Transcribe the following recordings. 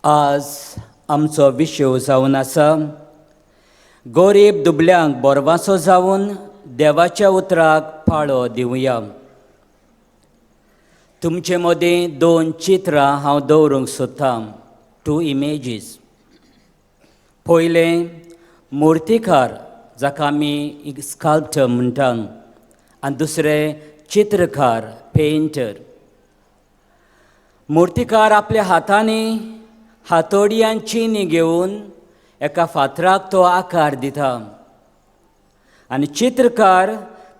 आज आमचो विशय जावन आसा गरीब दुबल्यांक बोरवासो जावन देवाच्या उतराक फाळो दिवया. तुमचे मदीं 2 चित्रां हांव दवरूंक सोदतां, 2 इमेजीस. पयलें मुर्तीकार, जाका आमी स्कल्पटर म्हणटात, आनी दुसरें चित्रकार, पेंटर. मुर्तीकार आपल्या हातांनी हातोडी आनी चिनी घेवन एका फातराक तो आकार दिता, आनी चित्रकार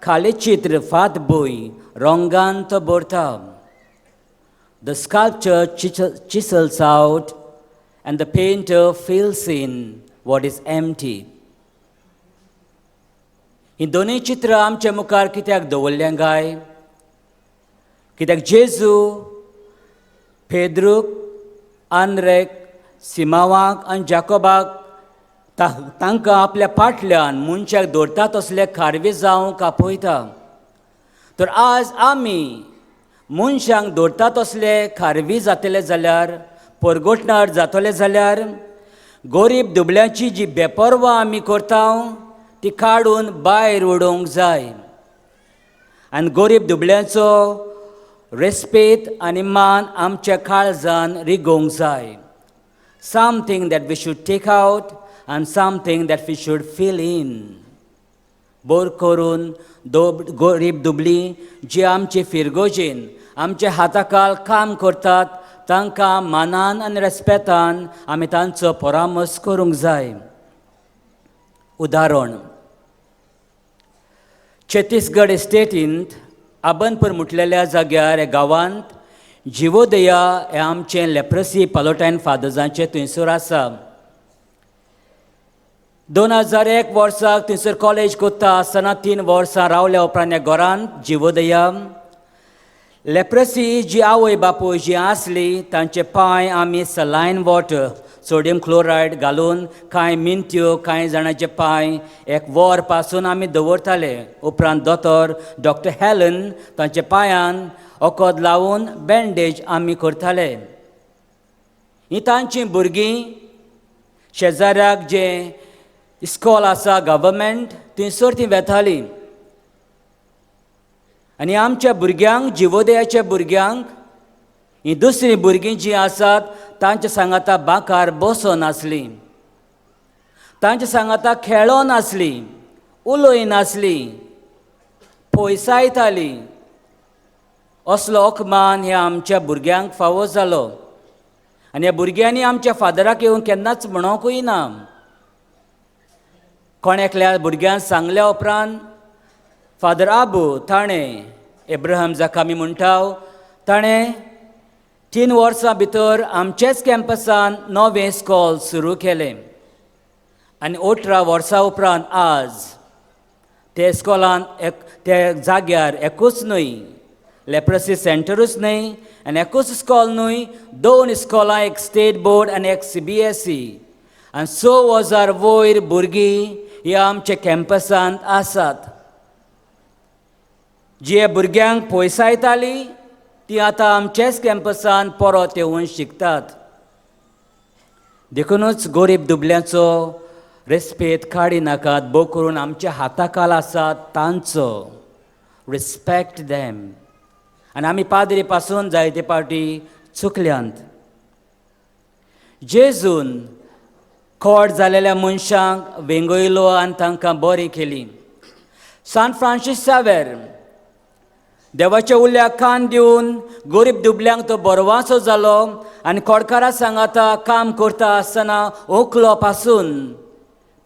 खाली चित्र फात भूंय रंगान तो भरता. The sculptor chisels out and the painter fills in what is empty. ही दोनूय चित्रां आमच्या मुखार कित्याक दवरल्यां काय? कित्याक जेजू पेद्रूक, आंद्रेक, सिमावाक आनी जाकोबाक तांकां आपल्या फाटल्यान मनशाक दवरता तसले खारवी जावंक आपयता. तर आज आमी मनशांक दवरता तसले खारवी जातले जाल्यार, परगोटणार जातले जाल्यार, गरीब दुबळ्यांची जी बेपरवा आमी करता ती काडून भायर उडोवंक जाय. आनी गरीब दुबळ्यांचो रेस्पेत आनी मान आमच्या काळजान रिगोवंक जाय. Something that we should take out and something that we should fill in. Bore करून गरीब दुबळी जी आमची फिरगोजेन आमच्या हाताखाल काम करतात तांकां मानान आनी रेस्पेतान आमी तांचो परामर्श करूंक जाय. उदाहरण, छत्तीसगड स्टेटींत आबनपूर म्हटलेल्या जाग्यार गांवांत जिवोदया हें आमचें लेप्रसी पालोटायन फादर्सांचें थंयसर आसा. 2001 वर्साक थंयसर कॉलेज करता आसतना 3 वर्सां रावल्या उपरांत ह्या घरांत जिवोदया लेप्रसी जी आवय बापूय जी आसली तांचे पांय आमी सलायन वॉटर सोडियम क्लोरायड घालून कांय मिनत्यो कांय जाणांचे पांय 1 वर पासून आमी दवरताले. उपरांत दोतोर डॉक्टर हेलन तांच्या पांयान वखद लावून बँडेज आमी करताले. ही तांची भुरगीं शेजाऱ्याक जे इस्कॉल आसा गव्हर्मेंट थंयसर ती वेतालीं. आनी आमच्या भुरग्यांक, जिवोदयाच्या भुरग्यांक, ही दुसरी भुरगीं जीं आसात तांच्या सांगाता बांकार बसो नासली, तांच्या सांगाता खेळो नासली, उलोय नासली, पयसायताली. असलो अपमान ह्या आमच्या भुरग्यांक फावो जालो. आनी ह्या भुरग्यांनी आमच्या फादराक येवन केन्नाच म्हणोंकूय ना. कोणेकल्या भुरग्यान सांगल्या उपरांत फादर आबू ताणें, एब्राहम जाका आमी म्हणटा, ताणें 3 वर्सां भितर आमचेच कॅम्पसान नवें इस्कॉल सुरू केलें. आनी 18 वर्सां उपरांत आज ते इस्कॉलान ते जाग्यार एकूच न्हय लेप्रसी सेंटरूच न्हय आनी एकूच इस्कॉल न्हय, 2 इस्कॉलां, एक स्टेट बोर्ड आनी एक CBSE. आनी 6,000 वयर भुरगीं ह्या आमच्या कॅम्पसांत आसात. जी भुरग्यांक पयसायताली ती आतां आमचेच कॅम्पसांत परत येवन शिकतात. देखूनच गरीब दुबल्यांचो रेस्पेत काडी नाकात. भोव करून आमच्या हाताखाल आसात तांचो रिस्पेक्ट देम. आनी आमी पाद्री पासून जायते फावटी चुकल्यांत. जेजून खोड जालेल्या मनशांक वेंगयलो आनी तांकां बरी केली. सान फ्रांसीस सावेर देवाच्या उल्याक कान दिवन गरीब दुबल्यांक तो बोरवासो जालो आनी खोडकारां सांगाता काम करता आसतना ओंकलो पासून.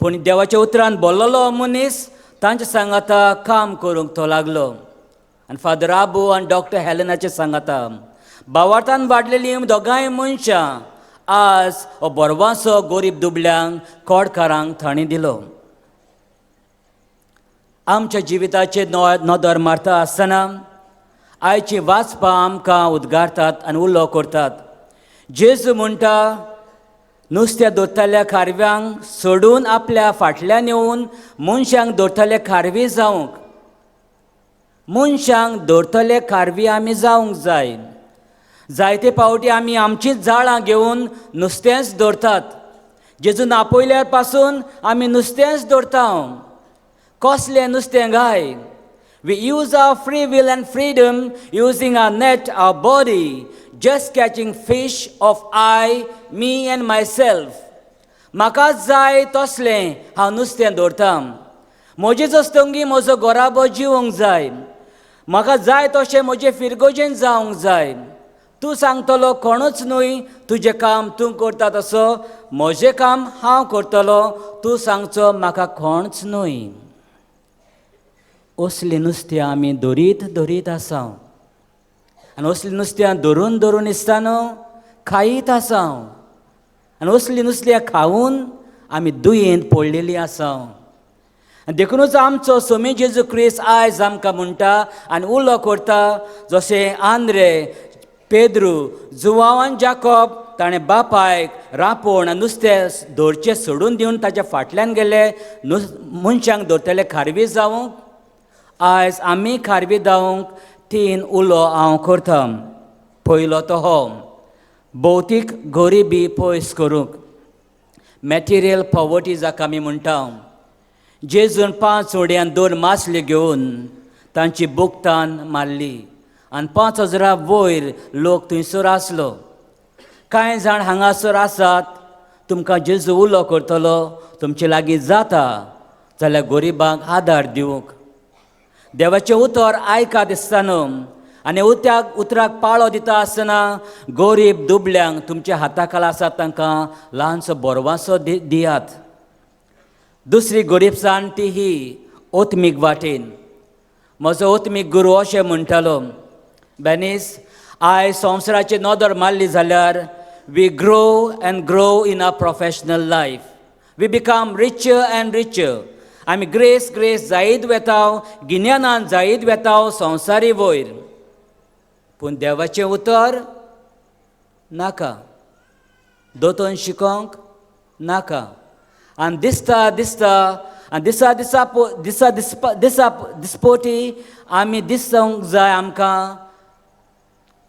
पूण देवाच्या उतरान बोल्लोलो मनीस तांच्या सांगाता काम करूंक तो लागलो. आनी फादर आबू आनी डॉक्टर हेलनाचे सांगाता भावार्थान वाडलेलीं दोगांय मनशां आज हो बोरवासो गरीब दुबल्यांक खोडकारांक तांणी दिलो. आमच्या जिविताचेर नदर मारता आसतना आयची वाचपां आमकां उद्गारतात आनी उलो करतात. जेजू म्हणटा नुस्त्या दवरताल्या खारव्यांक सोडून आपल्या फाटल्यान येवन मनशांक दवरताले खारवी जावंक. मनशांक दवरतले खारवी आमी जावंक जाय. जायते पावटी आमी आमचीच जाळां घेवन नुस्तेंच दवरतात. जेजू नापयल्यार पासून आमी नुस्तेंच दवरता. कसलें नुस्तें गाय? We use our free will and freedom, using our net, our body, just catching fish of I, me and myself. म्हाका जाय तसलें हांव नुस्तें दवरतां. म्हजी जस्तोंगी म्हजो घोराबो जिवंक जाय. म्हाका जाय तशें म्हजें फिरगोजेन जावंक जाय. तूं सांगतलो कोणूच न्हय, तुजें काम तूं करता तसो, म्हजें काम हांव करतलो, तूं सांगचो म्हाका कोणच न्हय. असलीं नुस्त्यां आमी धरीत आसा. आनी असलीं नुस्त्यां धरून दिसता न्हू खायत आसा. आनी असलीं नुस्त्यां खावून आमी दुयेंत पडलेलीं आसा. आनी देखूनच आमचो स्वामी जेजू क्रिस्त आयज आमकां म्हणटा आनी उलो करता, जशें आंद्रे, पेद्रू, जुवांव आनी जाकोब ताणें बापायक रांपोण आनी नुस्तें धरचें सोडून दिवन ताच्या फाटल्यान गेले मनशांक धरतले खारवी जावंक. आयज आमी खारवी जावंक 3 उलो हांव करता. पयलो तो हो, भौतीक गरिबी पयस करूंक. मॅटेरियल पॉवर्टी जाका आमी म्हणटा. जेजून 5 उडे आनी 2 मासली घेवन तांची बुकतान मारली आनी 5,000 वयर लोक थंयसर आसलो. कांय जाण हांगासर आसात. तुमकां जेजू उलो करतलो, तुमचे लागीं जाता जाल्यार गरिबांक आदार दिवंक. देवाचें उतर आयका दिसता न्हू. आनी उतराक पाळो दिता आसतना गरीब दुबळ्यांक तुमच्या हाता खाला आसात तांकां ल्हानसो बोरवासो दियात. दुसरी गरीबसाण ती ही ओत्मीक वाटेन. म्हजो ओत्मीक गुरू अशें म्हणटालो, बेनीस, आयज संवसाराची नदर मारली जाल्यार we grow and grow in our professional life. We become richer and richer. आमी ग्रेस जायत वेता, गिन्यानान जायत वेता संवसारी वयर. पूण देवाचें उतर नाका, दोतोन शिकोवंक नाका. आनी दिसता आनी दिसपोटी आमी दिसोंक जाय आमकां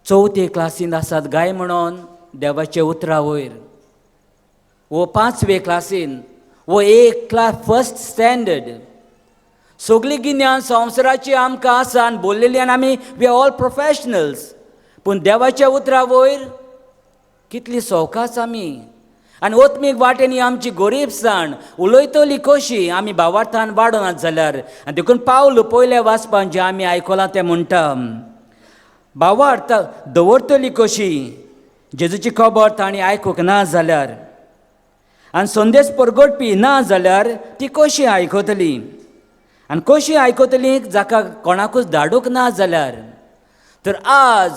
4थी क्लासींत आसात गाय म्हणून देवाचे उतरा वयर, वो 5वे क्लासीन, वो 1 क्लास फर्स्ट स्टँडर्ड. सगळीं गिन्यान संवसाराची आमकां आसा आनी बोललेली आनी आमी वी आर ऑल प्रोफेशनल्स. पूण देवाच्या उतरा वयर कितली सवकास आमी. आनी ओत्मीक वाटेन ही आमची गरीबसाण उलयतली कशी आमी भावार्थान वाडोनात जाल्यार. आनी देखून पावल पयले वाचपान जें आमी आयकलां तें म्हणटा, भावार्थ दवरतली कशी जेजूची खबर ताणी आयकूंक ना जाल्यार, आनी संदेश परगटपी ना जाल्यार ती कशी आयकतली. आनी कशी आयकतली जाका कोणाकूच धाडूंक ना जाल्यार. तर आज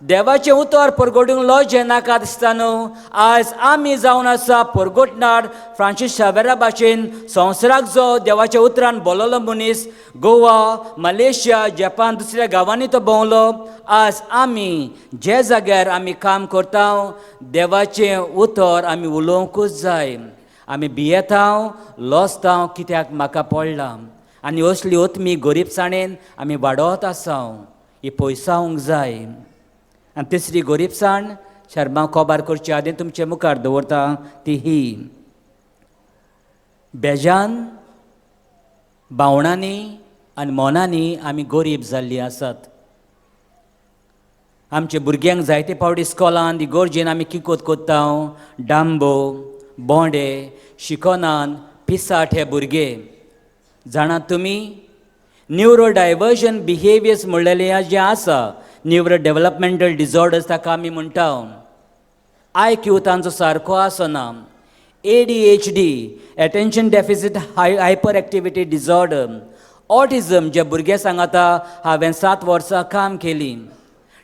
देवाचें उतर परगटूंक लॉजें नाका दिसता न्हू. आयज आमी जावन आसा परगटणार. फ्रांसीस शावेरा भाशेन संवसाराक जो देवाच्या उतरान बोललो मनीस गोवा, मलेशिया, जपान दुसऱ्या गांवांनी तो भोंवलो. आज आमी जे जाग्यार आमी काम करता देवाचें उतर आमी उलोवंकूच जाय. आमी भियेता, लजता कित्याक म्हाका पडलां. आनी असली ओतमी गरीबसाणेन आमी वाडोवत आसा. ही पयसावंक जाय. आनी तिसरी गरीबसाण शर्मा कोबार करचे आदीं तुमचे मुखार दवरता ती ही, बेजान भावनांनी आनी मोनांनी आमी गरीब जाल्लीं आसात. आमच्या भुरग्यांक जायते फावटी इस्कॉलांत इगोर्जेन आमी किकोत कोत्ता. डांबो, बोंडे शिकोनान पिसाट हे भुरगे. जाणात तुमी, न्यूरो डायवर्जन बिहेवियर्स म्हणलेलें जें आसा, न्यूरो डेव्हलपमेंटल डिजॉर्डर्स ताका आमी म्हणटा. IQ तांचो सारको आसना. ADHD, attention deficit hyper activity disorder. Autism जे भुरगे सांगता हांवें 7 वर्सां काम केलीं.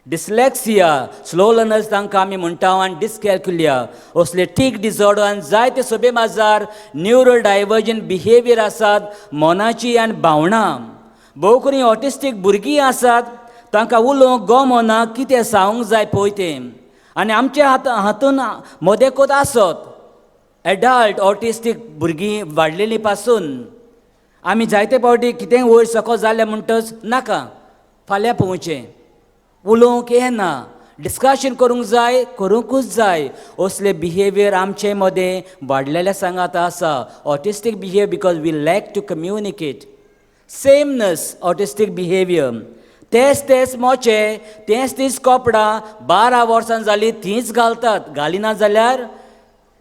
डिस्लेक्सिया, स्लो लर्नर्स तांकां आमी म्हणटा. आनी डिस्कॅल्कुलिया असले टीक डिजॉर्डर आनी जायते सोबे माजार न्यूरो डायवर्जन बिहेवियर आसात, मोनाची आनी भावना. भोव करून ऑटिस्टीक भुरगीं आसात, तांकां उलोवंक गमना कितें सांगूंक जाय पळय तें. आनी आमच्या हातून मोदेकूच आसत एडल्ट ऑटिस्टीक भुरगीं वाडलेलीं पासून आमी जायते फावटी कितेंय वयर सकयल जालें म्हणटच नाका फाल्यां पोवचें, उलोवंक येना, डिस्कशन करूंक जाय, करूंकूच जाय. असले बिहेवियर आमचे मदें वाडलेल्या सांगात आसा. Autistic behaviour because we lack to communicate. सेमनस ऑटिस्टीक बिहेवियर. तेच मोचे, तीच कपडां 12 वर्सां जालीं तींच घालतात. घालिना जाल्यार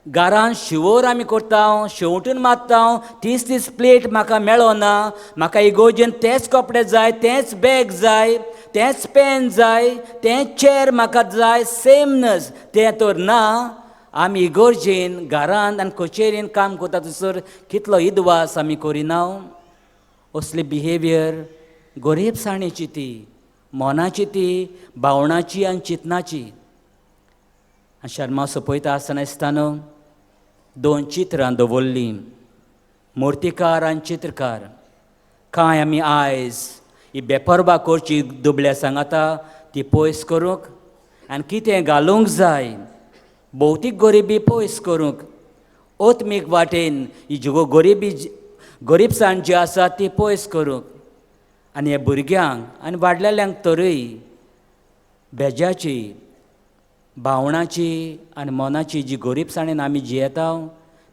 घरान शिवोर आमी करता, शेवटून मारता, तीच प्लेट म्हाका मेळना, म्हाका इगोर्जेन तेच कपडे जाय, तेच बॅग जाय, तेच पेन जाय, तेच चेर म्हाका जाय. सेमनस तें तर ना. आमी इगोर्जेन घरान आनी कचेरीन काम करता थंयसर कितलो इदवास आमी करिना. असली बिहेवियर गरीबसाणीची ती, मनाची ती, भावनाची आनी चिंतनाची. आनी शर्मा सोंपयता आसतना दिसता न्हू 2 चित्रां दवरलीं, मुर्तीकार आनी चित्रकार. कांय आमी आयज ही बेपरवा करची दुबळ्या सांगाता ती पयस करूंक आनी कितें घालूंक जाय, भौतीक गरिबी पयस करूंक, ओत्मीक वाटेन ही गरीबसाण जी आसा ती पयस करूंक. आनी ह्या भुरग्यांक आनी वाडलेल्यांक तरूय बेजाची, भावनाची आनी मनाची जी गरीबसाणेन आमी जियेता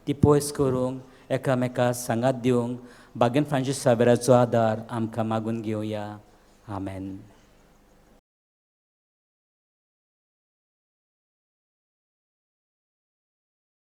ती पयस करूंक एकामेकाक सांगात दिवंक बागेन फ्रांसीस सावेराचो आदार आमकां मागून घेवया. आमेन.